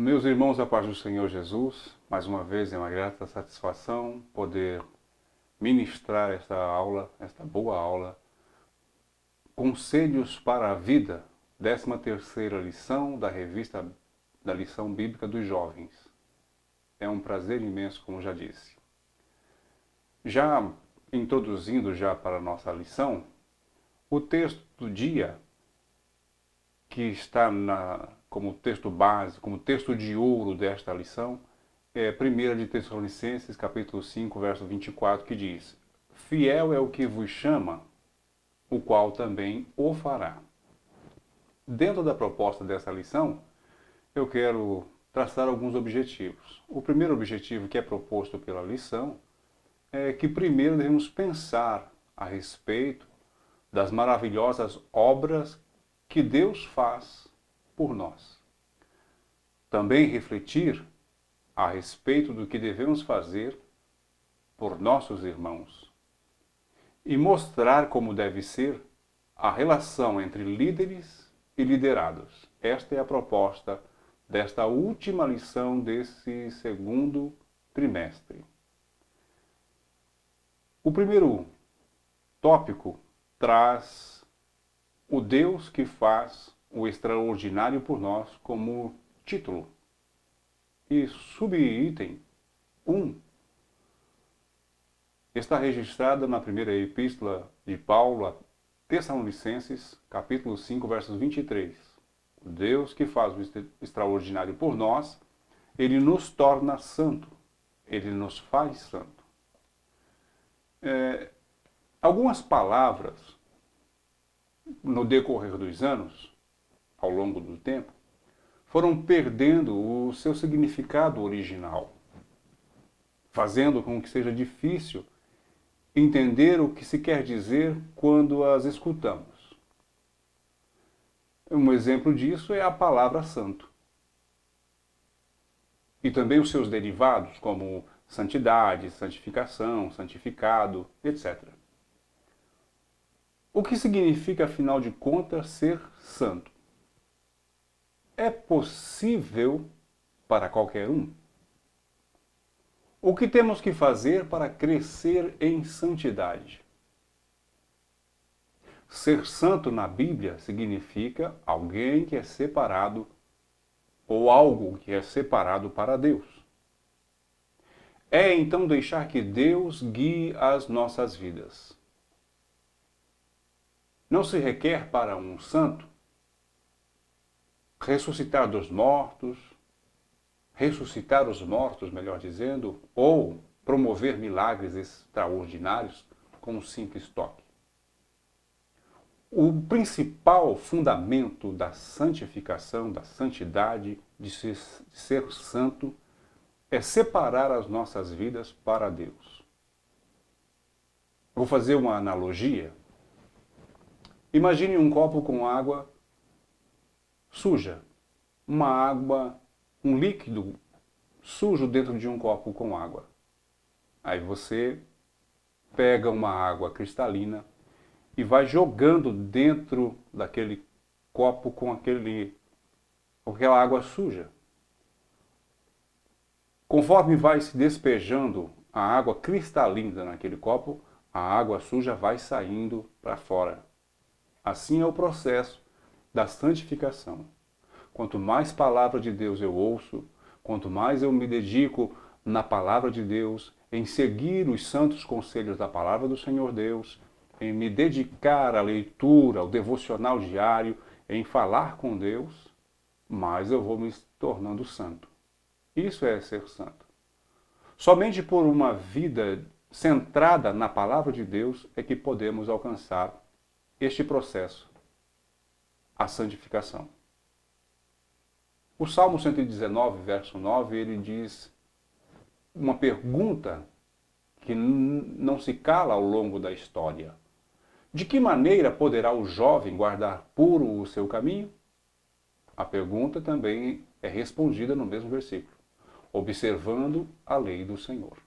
Meus irmãos, a paz do Senhor Jesus, mais uma vez é uma grata satisfação poder ministrar esta aula, esta boa aula, Conselhos para a Vida, 13ª lição da revista da Lição Bíblica dos Jovens. É um prazer imenso, como já disse. Já introduzindo para a nossa lição, o texto do dia, que está como texto base, como texto de ouro desta lição, é 1 de Tessalonicenses, capítulo 5, verso 24, que diz: Fiel é o que vos chama, o qual também o fará. Dentro da proposta dessa lição, eu quero traçar alguns objetivos. O primeiro objetivo que é proposto pela lição é que primeiro devemos pensar a respeito das maravilhosas obras que Deus faz por nós. Também refletir a respeito do que devemos fazer por nossos irmãos. E mostrar como deve ser a relação entre líderes e liderados. Esta é a proposta desta última lição desse segundo trimestre. O primeiro tópico traz o Deus que faz o extraordinário por nós como título. E subitem 1 está registrada na primeira epístola de Paulo a Tessalonicenses, capítulo 5, versos 23. O Deus que faz o extraordinário por nós, Ele nos torna santo. Ele nos faz santo. Algumas palavras, no decorrer dos anos, ao longo do tempo, foram perdendo o seu significado original, fazendo com que seja difícil entender o que se quer dizer quando as escutamos. Um exemplo disso é a palavra santo. E também os seus derivados, como santidade, santificação, santificado, etc. O que significa, afinal de contas, ser santo? É possível para qualquer um? O que temos que fazer para crescer em santidade? Ser santo na Bíblia significa alguém que é separado ou algo que é separado para Deus. É então deixar que Deus guie as nossas vidas. Não se requer para um santo ressuscitar os mortos, melhor dizendo, ou promover milagres extraordinários com um simples toque. O principal fundamento da santificação, da santidade, de ser santo, é separar as nossas vidas para Deus. Vou fazer uma analogia. Imagine um copo com água suja, um líquido sujo dentro de um copo com água. Aí você pega uma água cristalina e vai jogando dentro daquele copo com aquela água suja. Conforme vai se despejando a água cristalina naquele copo, a água suja vai saindo para fora. Assim é o processo da santificação. Quanto mais palavra de Deus eu ouço, quanto mais eu me dedico na palavra de Deus, em seguir os santos conselhos da palavra do Senhor Deus, em me dedicar à leitura, ao devocional diário, em falar com Deus, mais eu vou me tornando santo. Isso é ser santo. Somente por uma vida centrada na palavra de Deus é que podemos alcançar este processo, a santificação. O Salmo 119, verso 9, ele diz uma pergunta que não se cala ao longo da história. De que maneira poderá o jovem guardar puro o seu caminho? A pergunta também é respondida no mesmo versículo. Observando a lei do Senhor.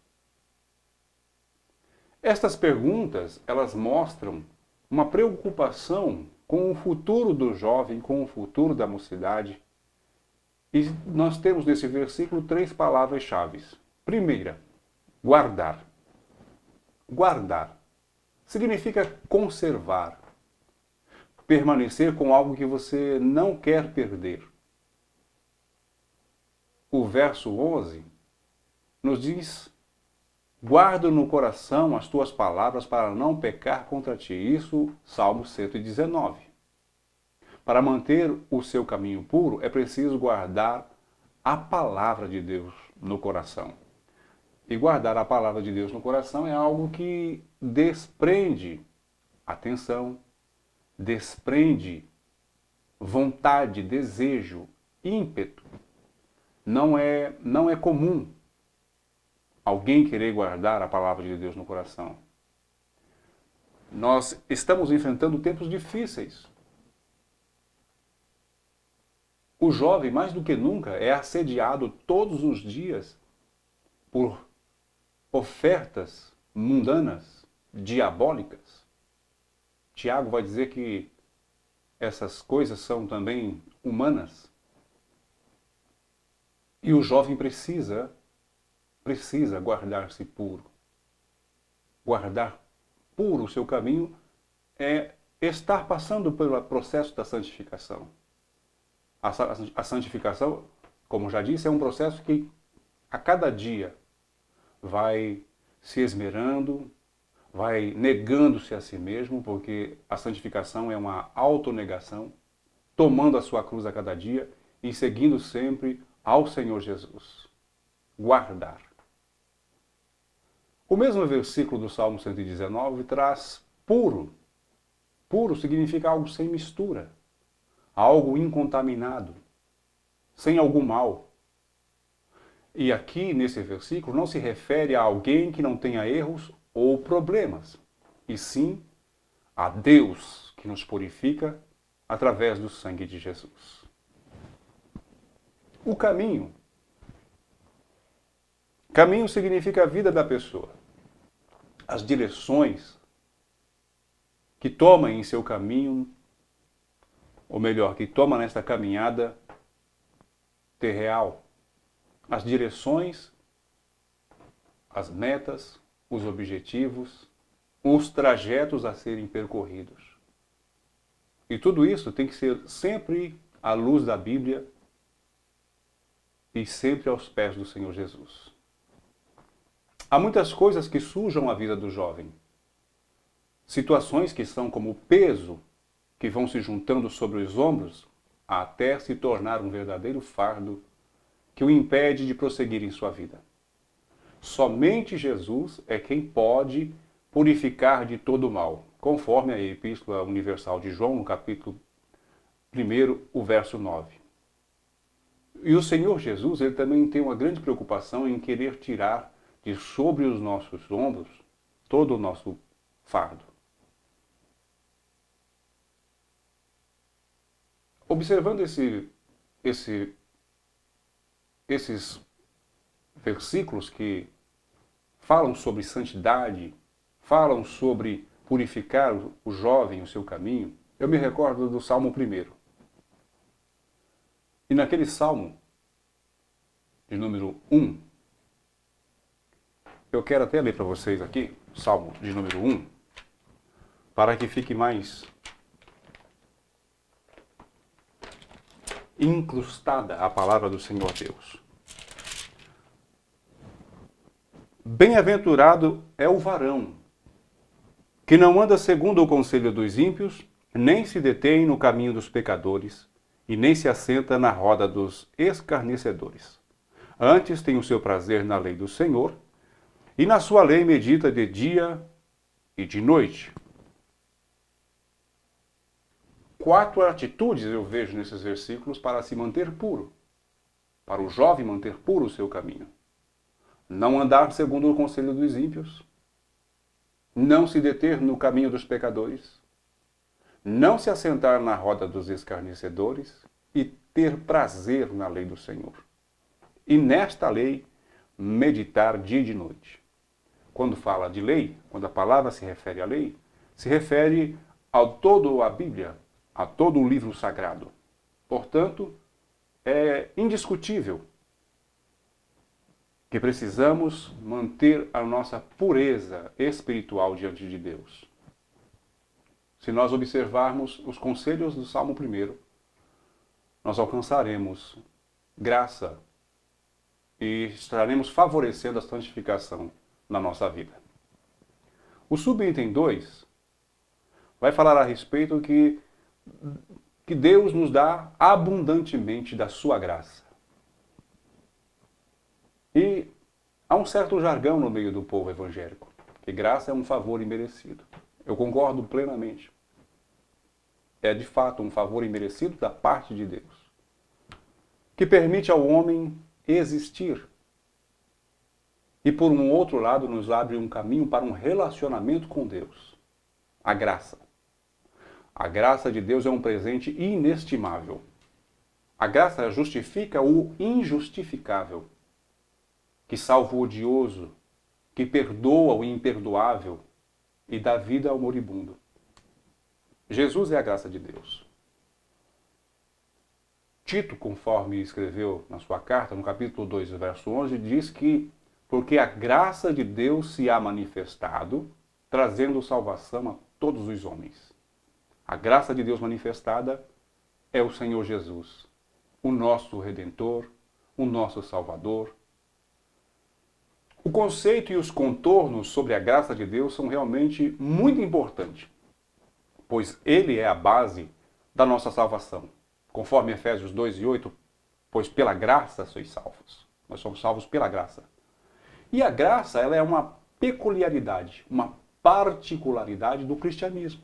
Estas perguntas, elas mostram uma preocupação com o futuro do jovem, com o futuro da mocidade, E nós temos nesse versículo 3 palavras-chave. Primeira, guardar. Guardar significa conservar, permanecer com algo que você não quer perder. O verso 11 nos diz: guarda no coração as tuas palavras para não pecar contra ti. Isso, Salmo 119. Para manter o seu caminho puro, é preciso guardar a palavra de Deus no coração. E guardar a palavra de Deus no coração é algo que desprende atenção, desprende vontade, desejo, ímpeto. Não é comum alguém querer guardar a palavra de Deus no coração. Nós estamos enfrentando tempos difíceis. O jovem, mais do que nunca, é assediado todos os dias por ofertas mundanas, diabólicas. Tiago vai dizer que essas coisas são também humanas. E o jovem precisa guardar-se puro. Guardar puro o seu caminho é estar passando pelo processo da santificação. A santificação, como já disse, é um processo que a cada dia vai se esmerando, vai negando-se a si mesmo, porque a santificação é uma autonegação, tomando a sua cruz a cada dia e seguindo sempre ao Senhor Jesus. Guardar. O mesmo versículo do Salmo 119 traz puro. Puro significa algo sem mistura, algo incontaminado, sem algum mal. E aqui, nesse versículo, não se refere a alguém que não tenha erros ou problemas, e sim a Deus que nos purifica através do sangue de Jesus. O caminho. Caminho significa a vida da pessoa. As direções que toma em seu caminho, ou melhor, que toma nesta caminhada terreal. As direções, as metas, os objetivos, os trajetos a serem percorridos. E tudo isso tem que ser sempre à luz da Bíblia e sempre aos pés do Senhor Jesus. Há muitas coisas que sujam a vida do jovem. Situações que são como peso que vão se juntando sobre os ombros até se tornar um verdadeiro fardo que o impede de prosseguir em sua vida. Somente Jesus é quem pode purificar de todo o mal, conforme a Epístola Universal de João, no capítulo 1, o verso 9. E o Senhor Jesus, ele também tem uma grande preocupação em querer tirar de sobre os nossos ombros todo o nosso fardo. Observando esses versículos que falam sobre santidade, falam sobre purificar o jovem, o seu caminho, eu me recordo do Salmo 1. E naquele Salmo, de número 1, eu quero até ler para vocês aqui, Salmo de número 1, para que fique mais incrustada a palavra do Senhor Deus. Bem-aventurado é o varão, que não anda segundo o conselho dos ímpios, nem se detém no caminho dos pecadores, e nem se assenta na roda dos escarnecedores. Antes tem o seu prazer na lei do Senhor, e na sua lei medita de dia e de noite. 4 atitudes eu vejo nesses versículos para se manter puro, para o jovem manter puro o seu caminho. Não andar segundo o conselho dos ímpios, não se deter no caminho dos pecadores, não se assentar na roda dos escarnecedores e ter prazer na lei do Senhor. E nesta lei, meditar dia e de noite. Quando fala de lei, quando a palavra se refere à lei, se refere a toda a Bíblia, a todo o livro sagrado. Portanto, é indiscutível que precisamos manter a nossa pureza espiritual diante de Deus. Se nós observarmos os conselhos do Salmo 1, nós alcançaremos graça e estaremos favorecendo a santificação na nossa vida. O subitem 2 vai falar a respeito que Deus nos dá abundantemente da sua graça. E há um certo jargão no meio do povo evangélico, que graça é um favor imerecido. Eu concordo plenamente. É de fato um favor imerecido da parte de Deus, que permite ao homem existir. E por um outro lado nos abre um caminho para um relacionamento com Deus. A graça. A graça de Deus é um presente inestimável. A graça justifica o injustificável, que salva o odioso, que perdoa o imperdoável e dá vida ao moribundo. Jesus é a graça de Deus. Tito, conforme escreveu na sua carta, no capítulo 2, verso 11, diz que porque a graça de Deus se há manifestado, trazendo salvação a todos os homens. A graça de Deus manifestada é o Senhor Jesus, o nosso Redentor, o nosso Salvador. O conceito e os contornos sobre a graça de Deus são realmente muito importantes, pois Ele é a base da nossa salvação. Conforme Efésios 2:8, pois pela graça sois salvos. Nós somos salvos pela graça. E a graça, ela é uma peculiaridade, uma particularidade do cristianismo.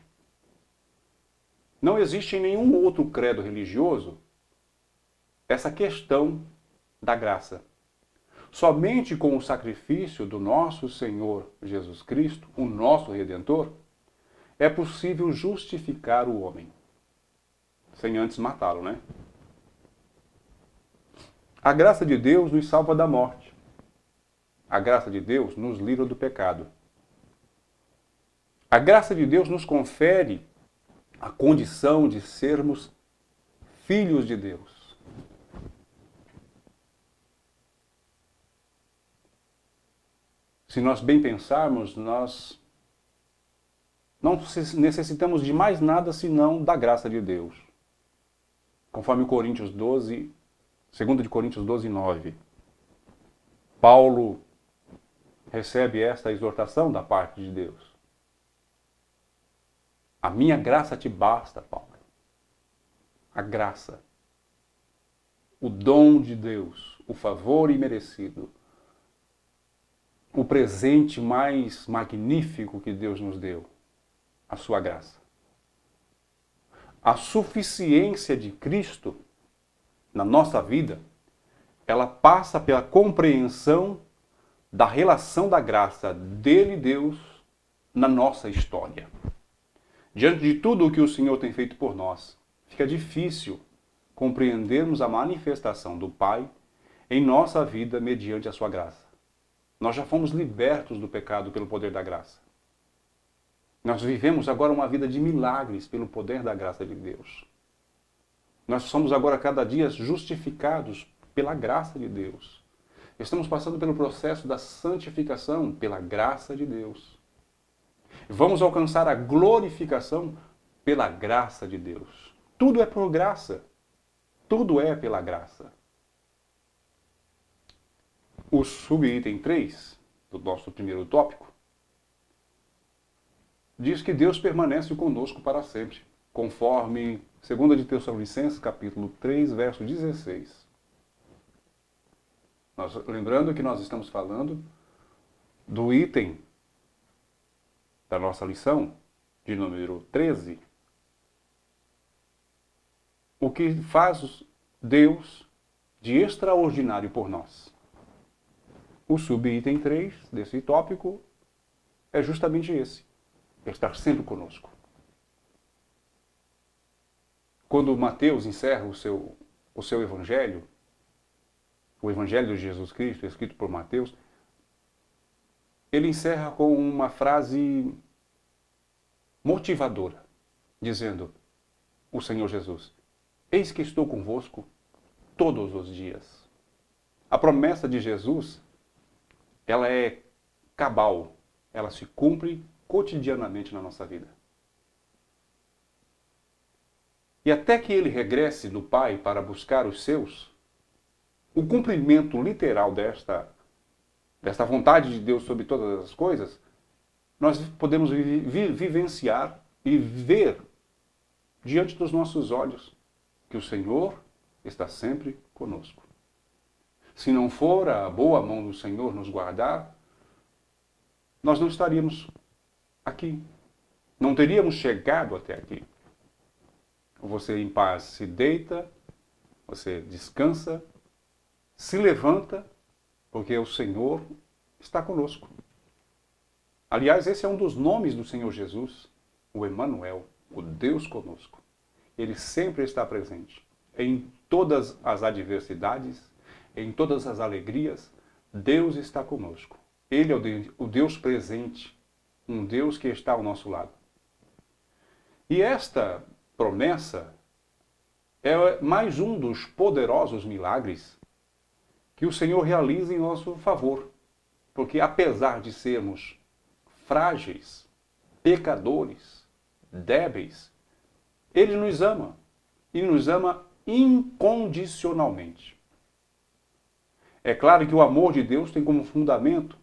Não existe em nenhum outro credo religioso essa questão da graça. Somente com o sacrifício do nosso Senhor Jesus Cristo, o nosso Redentor, é possível justificar o homem, sem antes matá-lo, né? A graça de Deus nos salva da morte. A graça de Deus nos livra do pecado. A graça de Deus nos confere a condição de sermos filhos de Deus. Se nós bem pensarmos, nós não necessitamos de mais nada senão da graça de Deus. Conforme Coríntios 12, 2 de Coríntios 12:9. Paulo recebe esta exortação da parte de Deus. A minha graça te basta, Paulo. A graça. O dom de Deus, o favor imerecido. O presente mais magnífico que Deus nos deu, a sua graça. A suficiência de Cristo na nossa vida, ela passa pela compreensão da relação da graça dele, Deus, na nossa história. Diante de tudo o que o Senhor tem feito por nós, fica difícil compreendermos a manifestação do Pai em nossa vida mediante a sua graça. Nós já fomos libertos do pecado pelo poder da graça. Nós vivemos agora uma vida de milagres pelo poder da graça de Deus. Nós somos agora cada dia justificados pela graça de Deus. Estamos passando pelo processo da santificação pela graça de Deus. Vamos alcançar a glorificação pela graça de Deus. Tudo é por graça. Tudo é pela graça. O subitem 3, do nosso primeiro tópico, diz que Deus permanece conosco para sempre, conforme 2 de Tessalonicenses, capítulo 3, verso 16. Lembrando que nós estamos falando do item da nossa lição, de número 13, o que faz Deus de extraordinário por nós. O subitem 3 desse tópico é justamente esse: estar sempre conosco. Quando Mateus encerra o seu evangelho, o evangelho de Jesus Cristo, escrito por Mateus, ele encerra com uma frase motivadora, dizendo: o Senhor Jesus, eis que estou convosco todos os dias. A promessa de Jesus, ela é cabal, ela se cumpre cotidianamente na nossa vida. E até que ele regresse do Pai para buscar os seus, o cumprimento literal desta vontade de Deus sobre todas as coisas, nós podemos vivenciar e ver diante dos nossos olhos que o Senhor está sempre conosco. Se não for a boa mão do Senhor nos guardar, nós não estaríamos aqui. Não teríamos chegado até aqui. Você em paz se deita, você descansa, se levanta, porque o Senhor está conosco. Aliás, esse é um dos nomes do Senhor Jesus, o Emanuel, o Deus conosco. Ele sempre está presente em todas as adversidades, em todas as alegrias. Deus está conosco. Ele é o Deus presente, um Deus que está ao nosso lado. E esta promessa é mais um dos poderosos milagres que o Senhor realiza em nosso favor. Porque apesar de sermos frágeis, pecadores, débeis, Ele nos ama. E nos ama incondicionalmente. É claro que o amor de Deus tem como fundamento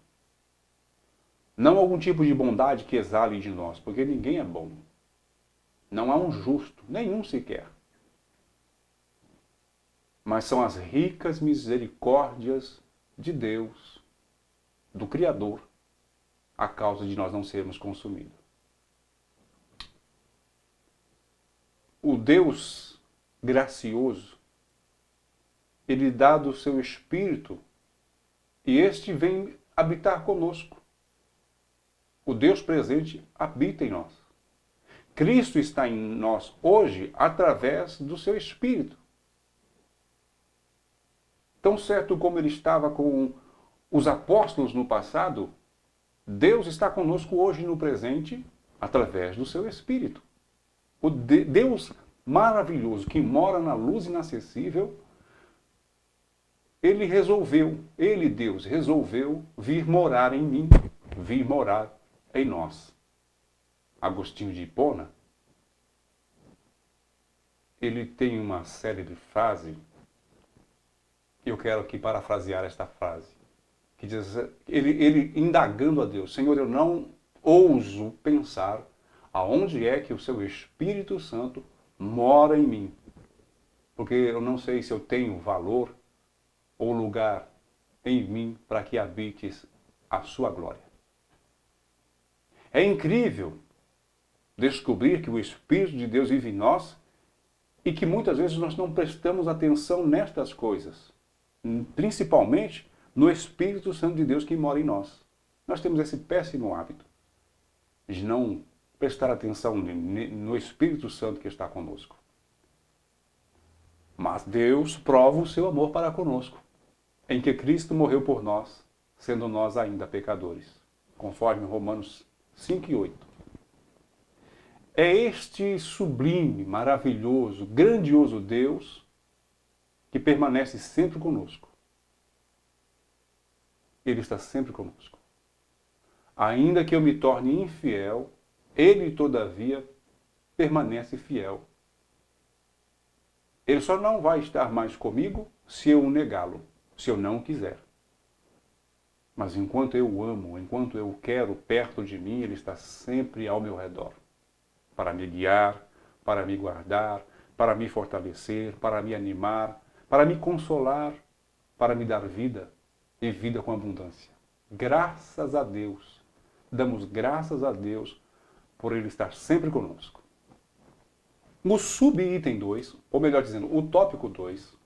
não algum tipo de bondade que exale de nós, porque ninguém é bom. Não há um justo, nenhum sequer. Mas são as ricas misericórdias de Deus, do Criador, a causa de nós não sermos consumidos. O Deus gracioso, Ele dá do seu Espírito e este vem habitar conosco. O Deus presente habita em nós. Cristo está em nós hoje através do seu Espírito. Tão certo como Ele estava com os apóstolos no passado, Deus está conosco hoje no presente através do seu Espírito. O Deus maravilhoso que mora na luz inacessível, Deus, resolveu vir morar em mim, vir morar em nós. Agostinho de Hipona, ele tem uma série de frases, eu quero aqui parafrasear esta frase, que diz, ele indagando a Deus, Senhor, eu não ouso pensar aonde é que o seu Espírito Santo mora em mim, porque eu não sei se eu tenho valor ou lugar em mim para que habites a sua glória. É incrível descobrir que o Espírito de Deus vive em nós e que muitas vezes nós não prestamos atenção nestas coisas, principalmente no Espírito Santo de Deus que mora em nós. Nós temos esse péssimo hábito de não prestar atenção no Espírito Santo que está conosco. Mas Deus prova o seu amor para conosco, em que Cristo morreu por nós, sendo nós ainda pecadores, conforme Romanos 5 e 8. É este sublime, maravilhoso, grandioso Deus que permanece sempre conosco. Ele está sempre conosco. Ainda que eu me torne infiel, Ele, todavia, permanece fiel. Ele só não vai estar mais comigo se eu o negá-lo, se eu não o quiser. Mas enquanto eu o amo, enquanto eu o quero perto de mim, Ele está sempre ao meu redor, para me guiar, para me guardar, para me fortalecer, para me animar, para me consolar, para me dar vida e vida com abundância. Graças a Deus, damos graças a Deus por Ele estar sempre conosco. O subitem 2, ou melhor dizendo, o tópico 2,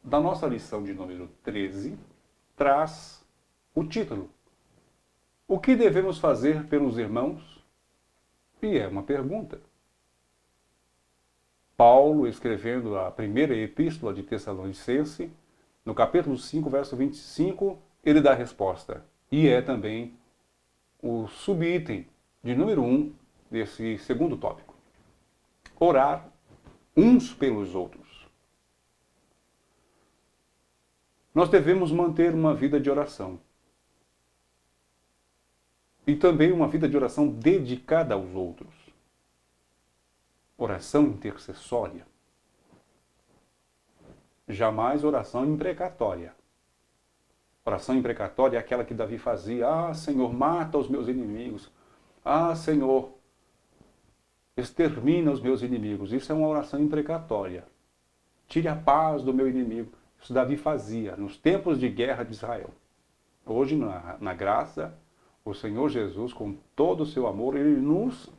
da nossa lição de número 13, traz o título: O que devemos fazer pelos irmãos? E é uma pergunta. Paulo, escrevendo a primeira epístola de Tessalonicense, no capítulo 5, verso 25, ele dá a resposta. E é também o subitem de número 1 desse segundo tópico. Orar uns pelos outros. Nós devemos manter uma vida de oração. E também uma vida de oração dedicada aos outros. Oração intercessória. Jamais oração imprecatória. Oração imprecatória é aquela que Davi fazia. Ah, Senhor, mata os meus inimigos. Ah, Senhor, extermina os meus inimigos. Isso é uma oração imprecatória. Tire a paz do meu inimigo. Isso Davi fazia nos tempos de guerra de Israel. Hoje, na graça, o Senhor Jesus, com todo o seu amor, Ele nos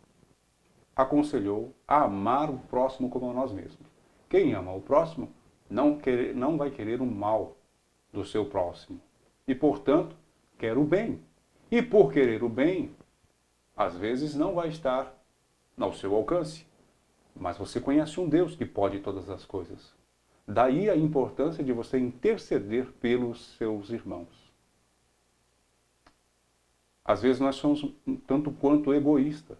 aconselhou a amar o próximo como a nós mesmos. Quem ama o próximo não vai querer o mal do seu próximo. E, portanto, quer o bem. E por querer o bem, às vezes não vai estar ao seu alcance. Mas você conhece um Deus que pode todas as coisas. Daí a importância de você interceder pelos seus irmãos. Às vezes nós somos um tanto quanto egoístas.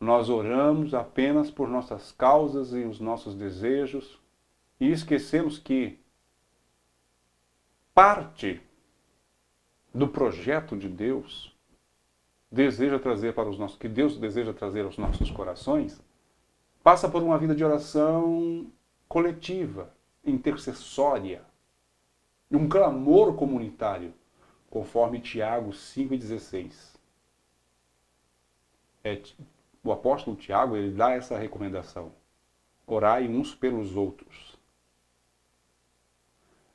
Nós oramos apenas por nossas causas e os nossos desejos e esquecemos que parte do projeto de Deus que Deus deseja trazer aos nossos corações passa por uma vida de oração coletiva, intercessória, e um clamor comunitário, conforme Tiago 5,16. O apóstolo Tiago, ele dá essa recomendação. Orai uns pelos outros.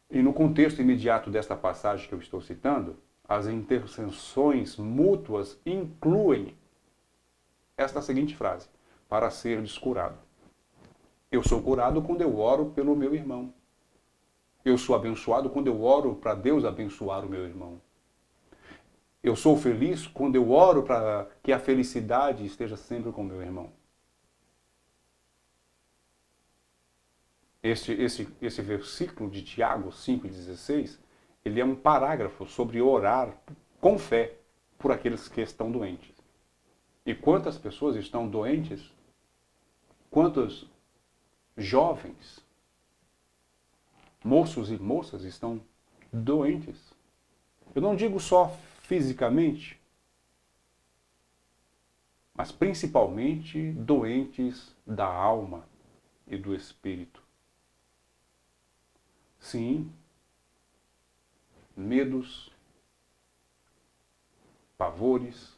E no contexto imediato desta passagem que eu estou citando, as intercessões mútuas incluem esta seguinte frase: para seres curado. Eu sou curado quando eu oro pelo meu irmão. Eu sou abençoado quando eu oro para Deus abençoar o meu irmão. Eu sou feliz quando eu oro para que a felicidade esteja sempre com o meu irmão. Esse versículo de Tiago 5,16, ele é um parágrafo sobre orar com fé por aqueles que estão doentes. E quantas pessoas estão doentes? Quantos jovens, moços e moças estão doentes? Eu não digo só fisicamente, mas principalmente doentes da alma e do espírito. Sim, medos, pavores.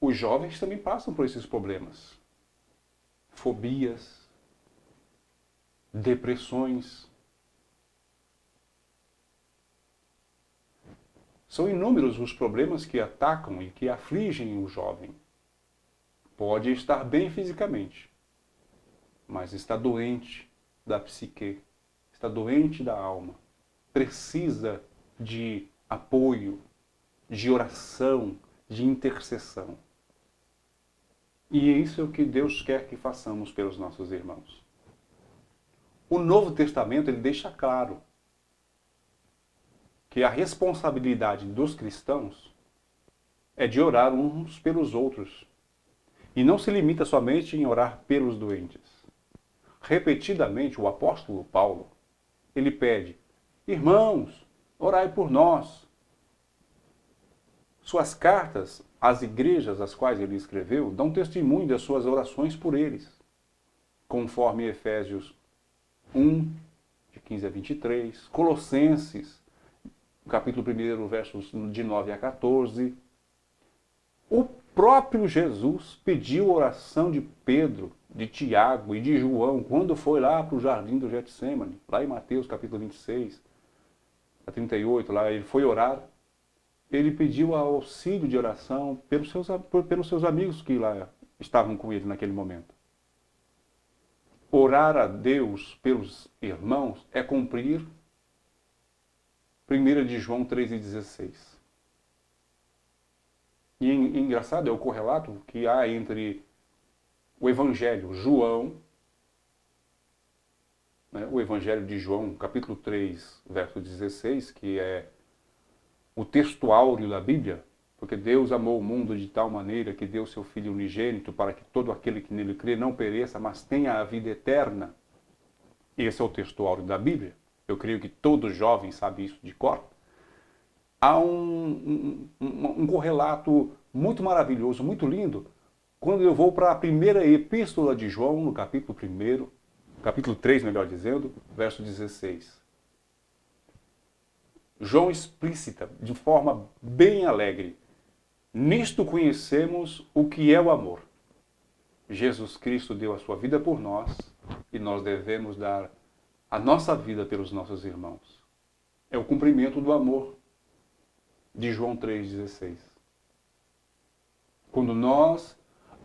Os jovens também passam por esses problemas. Fobias, depressões. São inúmeros os problemas que atacam e que afligem o jovem. Pode estar bem fisicamente, mas está doente da psique, está doente da alma. Precisa de apoio, de oração, de intercessão. E isso é o que Deus quer que façamos pelos nossos irmãos. O Novo Testamento ele deixa claro que a responsabilidade dos cristãos é de orar uns pelos outros. E não se limita somente em orar pelos doentes. Repetidamente, o apóstolo Paulo, ele pede: irmãos, orai por nós. Suas cartas às igrejas às quais ele escreveu dão testemunho das suas orações por eles, conforme Efésios 1, de 15 a 23, Colossenses, capítulo 1, versos de 9 a 14. O próprio Jesus pediu oração de Pedro, de Tiago e de João quando foi lá para o jardim do Getsemane, lá em Mateus capítulo 26, a 38, lá ele foi orar. Ele pediu auxílio de oração pelos seus amigos que lá estavam com ele naquele momento. Orar a Deus pelos irmãos é cumprir 1 de João 3,16. E engraçado é o correlato que há entre o Evangelho João, né, o Evangelho de João, capítulo 3, verso 16, que é o texto áureo da Bíblia, porque Deus amou o mundo de tal maneira que deu seu Filho unigênito para que todo aquele que nele crê não pereça, mas tenha a vida eterna. esse é o texto áureo da Bíblia, eu creio que todo jovem sabe isso de cor, há um correlato muito maravilhoso, muito lindo, quando eu vou para a primeira epístola de João, no capítulo 1, capítulo 3, melhor dizendo, verso 16. João explicita de forma bem alegre: nisto conhecemos o que é o amor. Jesus Cristo deu a sua vida por nós e nós devemos dar a nossa vida pelos nossos irmãos. É o cumprimento do amor de João 3,16. Quando nós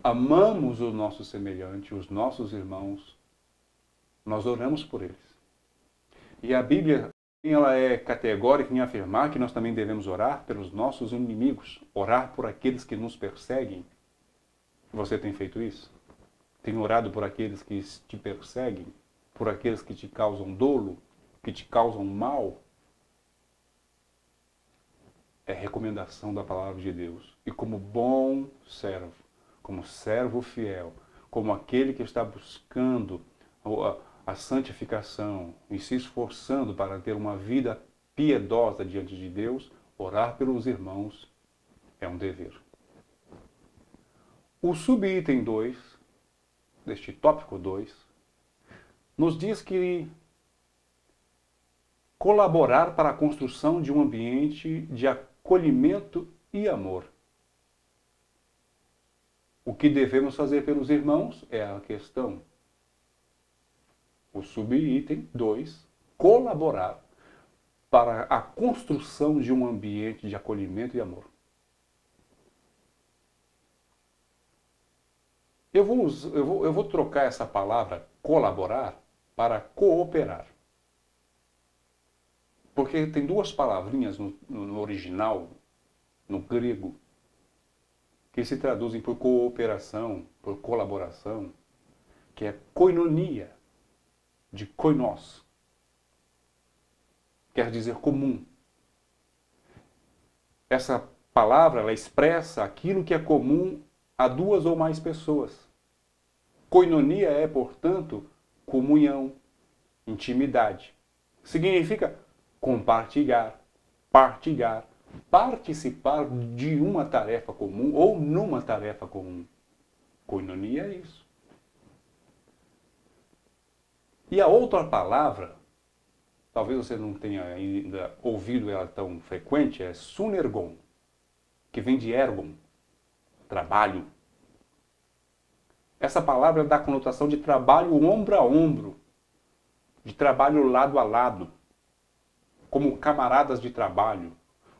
amamos o nosso semelhante, os nossos irmãos, nós oramos por eles. E a Bíblia, ela é categórica em afirmar que nós também devemos orar pelos nossos inimigos, orar por aqueles que nos perseguem. Você tem feito isso? Tem orado por aqueles que te perseguem? Por aqueles que te causam dolo? Que te causam mal? É recomendação da palavra de Deus. E como bom servo, como servo fiel, como aquele que está buscando a santificação e se esforçando para ter uma vida piedosa diante de Deus, orar pelos irmãos é um dever. O subitem 2, deste tópico 2, nos diz que colaborar para a construção de um ambiente de acolhimento e amor. O que devemos fazer pelos irmãos é a questão. O subitem 2, colaborar para a construção de um ambiente de acolhimento e amor. Eu vou trocar essa palavra colaborar para cooperar. Porque tem duas palavrinhas no original, no grego, que se traduzem por cooperação, por colaboração, que é koinonia, de koinos. Quer dizer comum. Essa palavra, ela expressa aquilo que é comum a duas ou mais pessoas. Koinonia é, portanto, comunhão, intimidade. Significa compartilhar, partilhar, participar de uma tarefa comum ou numa tarefa comum. Koinonia é isso. E a outra palavra, talvez você não tenha ainda ouvido ela tão frequente, é sunergon, que vem de ergon, trabalho. Essa palavra dá a conotação de trabalho ombro a ombro, de trabalho lado a lado, como camaradas de trabalho,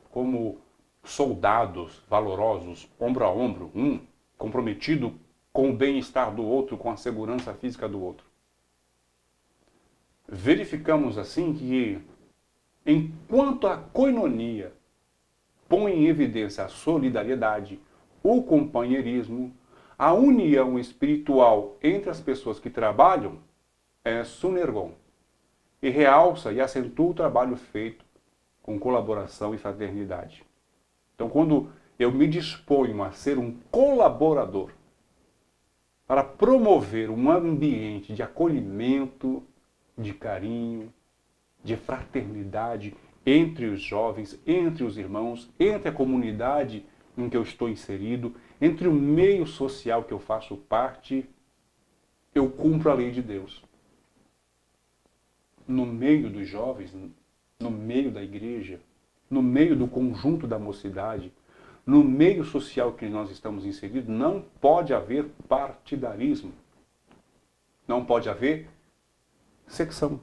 como soldados valorosos, ombro a ombro, um comprometido com o bem-estar do outro, com a segurança física do outro. Verificamos assim que, enquanto a koinonia põe em evidência a solidariedade, o companheirismo, a união espiritual entre as pessoas que trabalham é sunergon, e realça e acentua o trabalho feito com colaboração e fraternidade. Então, quando eu me disponho a ser um colaborador para promover um ambiente de acolhimento, de carinho, de fraternidade entre os jovens, entre os irmãos, entre a comunidade em que eu estou inserido, entre o meio social que eu faço parte, eu cumpro a lei de Deus. No meio dos jovens, no meio da igreja, no meio do conjunto da mocidade, no meio social que nós estamos inseridos, não pode haver partidarismo. Não pode haver secção.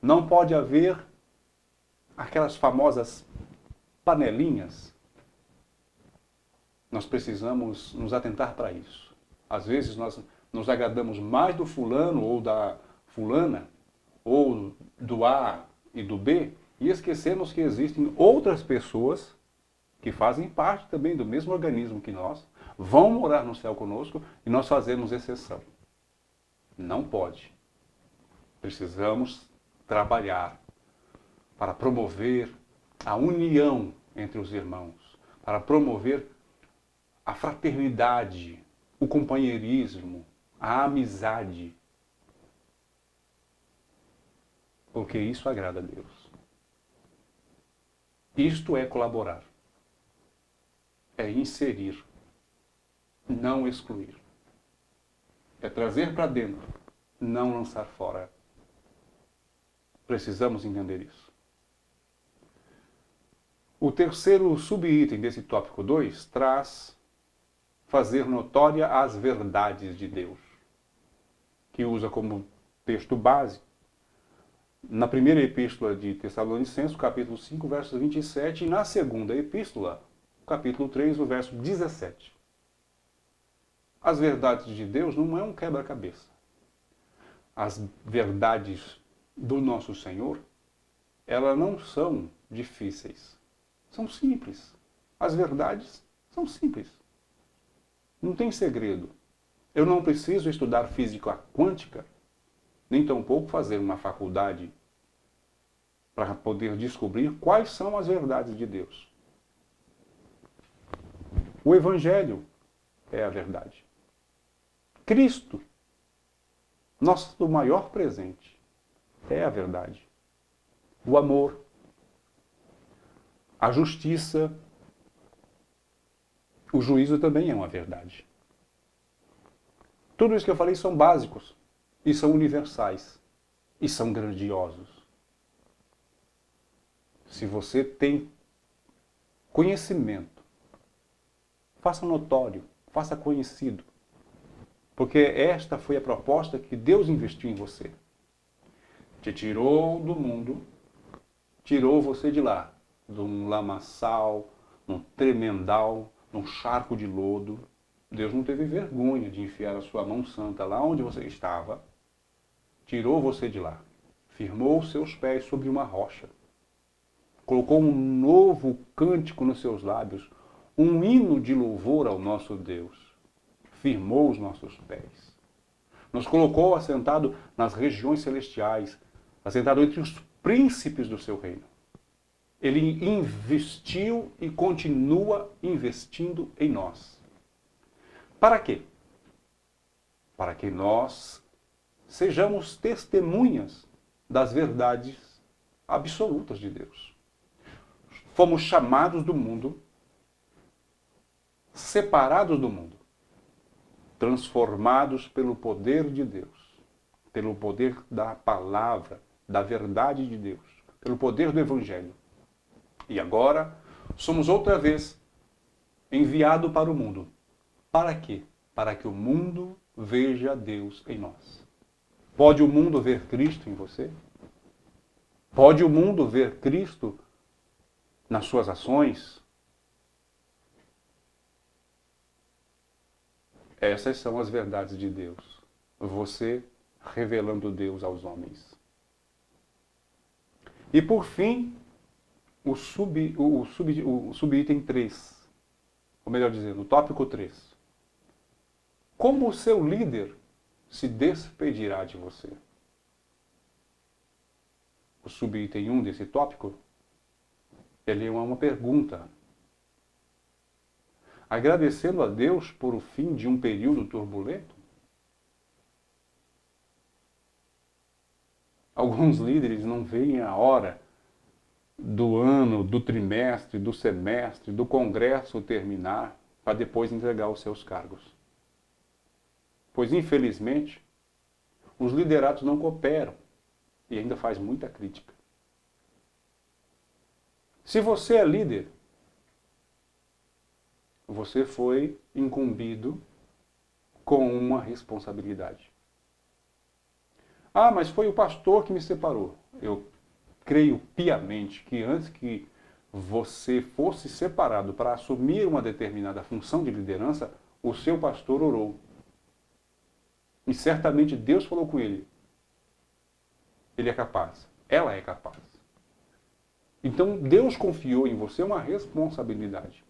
Não pode haver aquelas famosas panelinhas. Nós precisamos nos atentar para isso. Às vezes nós nos agradamos mais do fulano ou da fulana, ou do A e do B, e esquecemos que existem outras pessoas que fazem parte também do mesmo organismo que nós, vão morar no céu conosco e nós fazemos exceção. Não pode. Precisamos trabalhar para promover a união entre os irmãos, para promover a fraternidade, o companheirismo, a amizade. porque isso agrada a Deus. Isto é colaborar. É inserir, não excluir. É trazer para dentro, não lançar fora. Precisamos entender isso. O terceiro subitem desse tópico 2 traz fazer notória as verdades de Deus, que usa como texto base na primeira epístola de Tessalonicenses, capítulo 5, verso 27, e na segunda epístola, capítulo 3, o verso 17. As verdades de Deus não é um quebra-cabeça. As verdades do nosso Senhor, elas não são difíceis. São simples. As verdades são simples. Não tem segredo. Eu não preciso estudar física quântica, nem tampouco fazer uma faculdade para poder descobrir quais são as verdades de Deus. O Evangelho é a verdade. Cristo, nosso maior presente, é a verdade. O amor, a justiça, o juízo também é uma verdade. Tudo isso que eu falei são básicos, e são universais, e são grandiosos. Se você tem conhecimento, faça notório, faça conhecido. Porque esta foi a proposta que Deus investiu em você. Te tirou do mundo, tirou você de lá, de um lamaçal, num tremendal, num charco de lodo. Deus não teve vergonha de enfiar a sua mão santa lá onde você estava. Tirou você de lá, firmou seus pés sobre uma rocha, colocou um novo cântico nos seus lábios, um hino de louvor ao nosso Deus. Firmou os nossos pés. Nos colocou assentado nas regiões celestiais, assentado entre os príncipes do seu reino. Ele investiu e continua investindo em nós. Para quê? Para que nós sejamos testemunhas das verdades absolutas de Deus. Fomos chamados do mundo, separados do mundo, transformados pelo poder de Deus, pelo poder da palavra, da verdade de Deus, pelo poder do Evangelho. E agora somos outra vez enviados para o mundo. Para quê? Para que o mundo veja Deus em nós. Pode o mundo ver Cristo em você? Pode o mundo ver Cristo nas suas ações? Essas são as verdades de Deus. Você revelando Deus aos homens. E por fim, o subitem 3. Ou melhor dizendo, o tópico 3. Como o seu líder se despedirá de você? O subitem 1 desse tópico, ele é uma pergunta. Agradecendo a Deus por o fim de um período turbulento? Alguns líderes não veem a hora do ano, do trimestre, do semestre, do congresso terminar para depois entregar os seus cargos. Pois, infelizmente, os liderados não cooperam e ainda faz muita crítica. Se você é líder, você foi incumbido com uma responsabilidade. Ah, mas foi o pastor que me separou. Eu creio piamente que antes que você fosse separado para assumir uma determinada função de liderança, o seu pastor orou. E certamente Deus falou com ele. Ele é capaz. Ela é capaz. Então Deus confiou em você uma responsabilidade.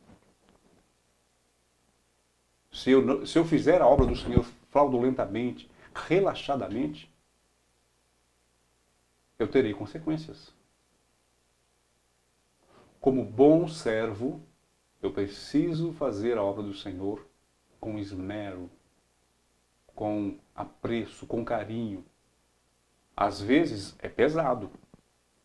Se eu fizer a obra do Senhor fraudulentamente, relaxadamente, eu terei consequências. Como bom servo, eu preciso fazer a obra do Senhor com esmero, com apreço, com carinho. Às vezes é pesado,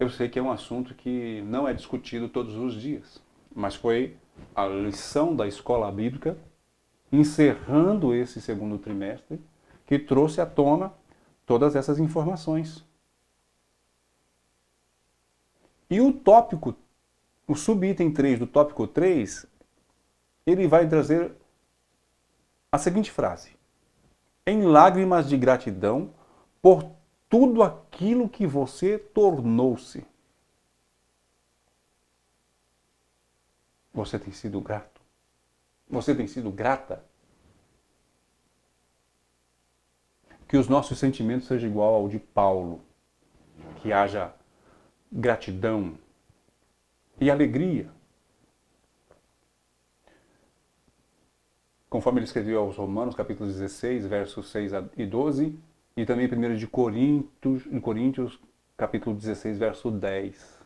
Eu sei que é um assunto que não é discutido todos os dias, mas foi a lição da escola bíblica, encerrando esse segundo trimestre, que trouxe à tona todas essas informações. E o tópico, o subitem 3 do tópico 3, ele vai trazer a seguinte frase: em lágrimas de gratidão por tudo aquilo que você tornou-se. Você tem sido grato? Você tem sido grata? Que os nossos sentimentos sejam igual ao de Paulo. Que haja gratidão e alegria. Conforme ele escreveu aos Romanos, capítulo 16, versos 6 e 12, e também 1 de Coríntios, capítulo 16, verso 10.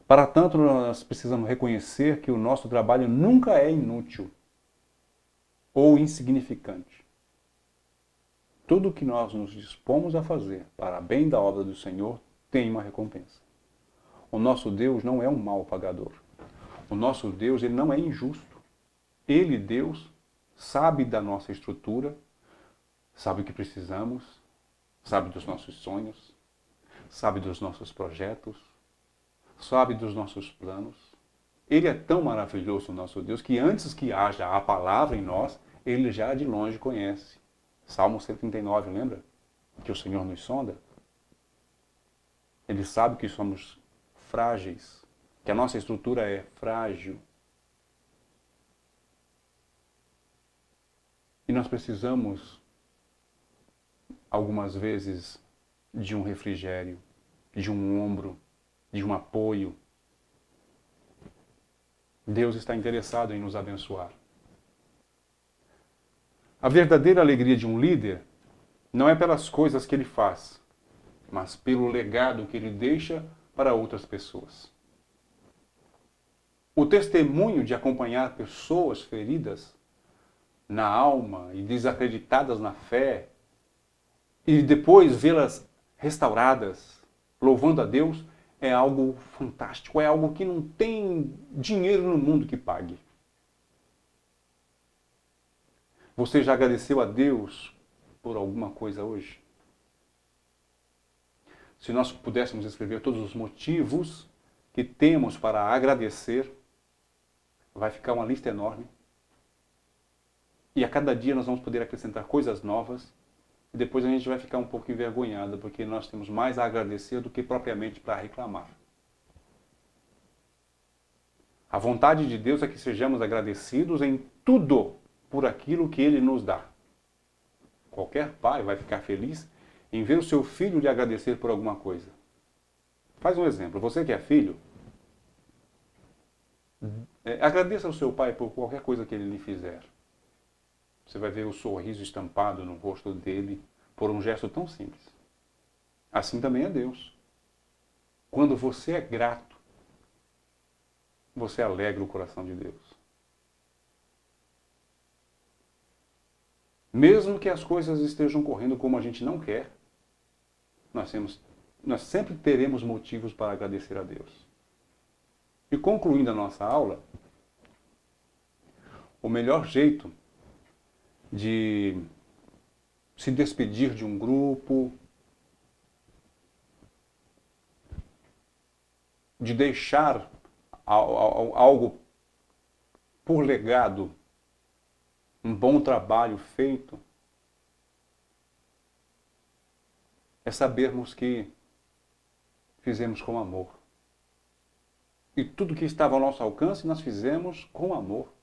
Para tanto, nós precisamos reconhecer que o nosso trabalho nunca é inútil ou insignificante. Tudo o que nós nos dispomos a fazer para bem da obra do Senhor tem uma recompensa. O nosso Deus não é um mau pagador. O nosso Deus, ele não é injusto. Ele, Deus, sabe da nossa estrutura, sabe o que precisamos, sabe dos nossos sonhos, sabe dos nossos projetos, sabe dos nossos planos. Ele é tão maravilhoso, o nosso Deus, que antes que haja a palavra em nós, ele já de longe conhece. Salmo 139, lembra? Que o Senhor nos sonda. Ele sabe que somos frágeis, que a nossa estrutura é frágil. E nós precisamos, algumas vezes, de um refrigério, de um ombro, de um apoio. Deus está interessado em nos abençoar. A verdadeira alegria de um líder não é pelas coisas que ele faz, mas pelo legado que ele deixa para outras pessoas. O testemunho de acompanhar pessoas feridas na alma e desacreditadas na fé, e depois vê-las restauradas, louvando a Deus, é algo fantástico, é algo que não tem dinheiro no mundo que pague. Você já agradeceu a Deus por alguma coisa hoje? Se nós pudéssemos escrever todos os motivos que temos para agradecer, vai ficar uma lista enorme. E a cada dia nós vamos poder acrescentar coisas novas. E depois a gente vai ficar um pouco envergonhado, porque nós temos mais a agradecer do que propriamente para reclamar. A vontade de Deus é que sejamos agradecidos em tudo por aquilo que Ele nos dá. Qualquer pai vai ficar feliz em ver o seu filho lhe agradecer por alguma coisa. Faz um exemplo. Você que é filho, agradeça ao seu pai por qualquer coisa que ele lhe fizer. Você vai ver o sorriso estampado no rosto dele por um gesto tão simples. Assim também é Deus. Quando você é grato, você alegra o coração de Deus. Mesmo que as coisas estejam correndo como a gente não quer, nós sempre teremos motivos para agradecer a Deus. E concluindo a nossa aula, o melhor jeito de se despedir de um grupo, de deixar algo por legado, um bom trabalho feito, é sabermos que fizemos com amor. E tudo que estava ao nosso alcance nós fizemos com amor,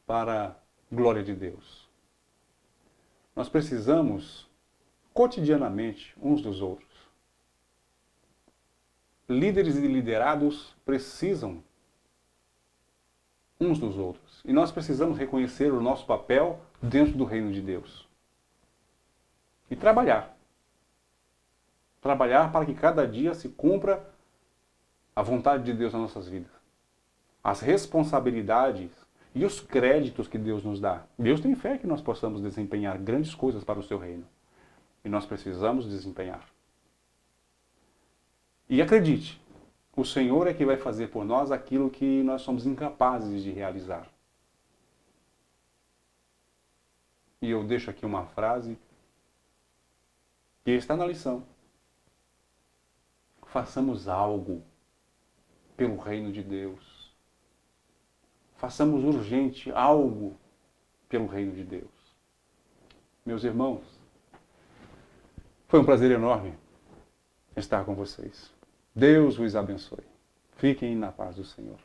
para a glória de Deus. Nós precisamos, cotidianamente, uns dos outros. Líderes e liderados precisam uns dos outros. E nós precisamos reconhecer o nosso papel dentro do reino de Deus. E trabalhar. Trabalhar para que cada dia se cumpra a vontade de Deus nas nossas vidas. As responsabilidades e os créditos que Deus nos dá. Deus tem fé que nós possamos desempenhar grandes coisas para o seu reino. E nós precisamos desempenhar. E acredite, o Senhor é que vai fazer por nós aquilo que nós somos incapazes de realizar. E eu deixo aqui uma frase que está na lição. Façamos algo pelo reino de Deus. Façamos urgente algo pelo reino de Deus. Meus irmãos, foi um prazer enorme estar com vocês. Deus os abençoe. Fiquem na paz do Senhor.